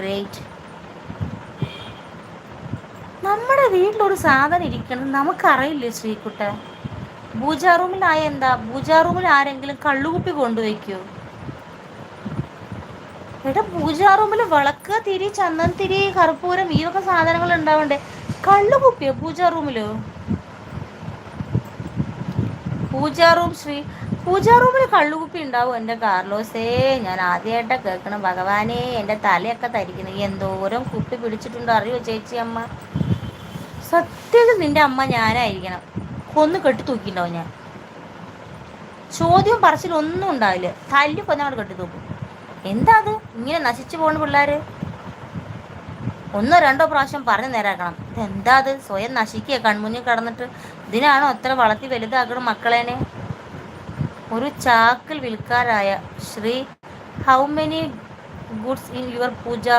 Great. നമ്മുടെ വീട്ടിലൊരു സാധനം ഇരിക്കണം നമുക്കറിയില്ലേ ശ്രീകുട്ട? പൂജാ റൂമിലായ എന്താ? പൂജാ റൂമിൽ ആരെങ്കിലും കള്ളുകുപ്പി കൊണ്ടുവയ്ക്കോ? എടാ, പൂജാ റൂമിൽ വിളക്ക്, തിരി, ചന്ദൻ തിരി, കർപ്പൂരം, ഈ ഒക്കെ സാധനങ്ങൾ ഉണ്ടാവണ്ടേ? കള്ളുകുപ്പിയോ പൂജാ റൂമിലോ? പൂജാ റൂം പൂജാ റൂമിൽ കള്ളുകുപ്പി ഉണ്ടാവും എൻ്റെ കാർലോസേ? ഞാൻ ആദ്യമായിട്ടാണ് കേൾക്കണം. ഭഗവാനെ, എൻ്റെ തലയൊക്കെ തരിക്കണം. എന്തോരം കുപ്പി പിടിച്ചിട്ടുണ്ടോ അറിയോ ചേച്ചി അമ്മ? സത്യത്തിൽ നിൻ്റെ അമ്മ ഞാനായിരിക്കണം. കൊന്ന് കെട്ടി തൂക്കിണ്ടാവും ഞാൻ. ചോദ്യവും പറച്ചിലൊന്നും ഉണ്ടാവില്ല. തല്ലി കൊന്നങ്ങോട്ട് കെട്ടി തൂക്കും. എന്താ അത് ഇങ്ങനെ നശിച്ചു പോകുന്ന പിള്ളേർ? ഒന്നോ രണ്ടോ പ്രാവശ്യം പറഞ്ഞു നേരാക്കണം. എന്താ അത് സ്വയം നശിക്കുക കൺമുന്നിൽ കടന്നിട്ട്? ഇതിനാണോ അത്ര വളർത്തി വലുതാക്കണം മക്കളേനെ? ഒരു ചാക്കിൽ വിൽക്കാരായ ശ്രീ, how many goods in your puja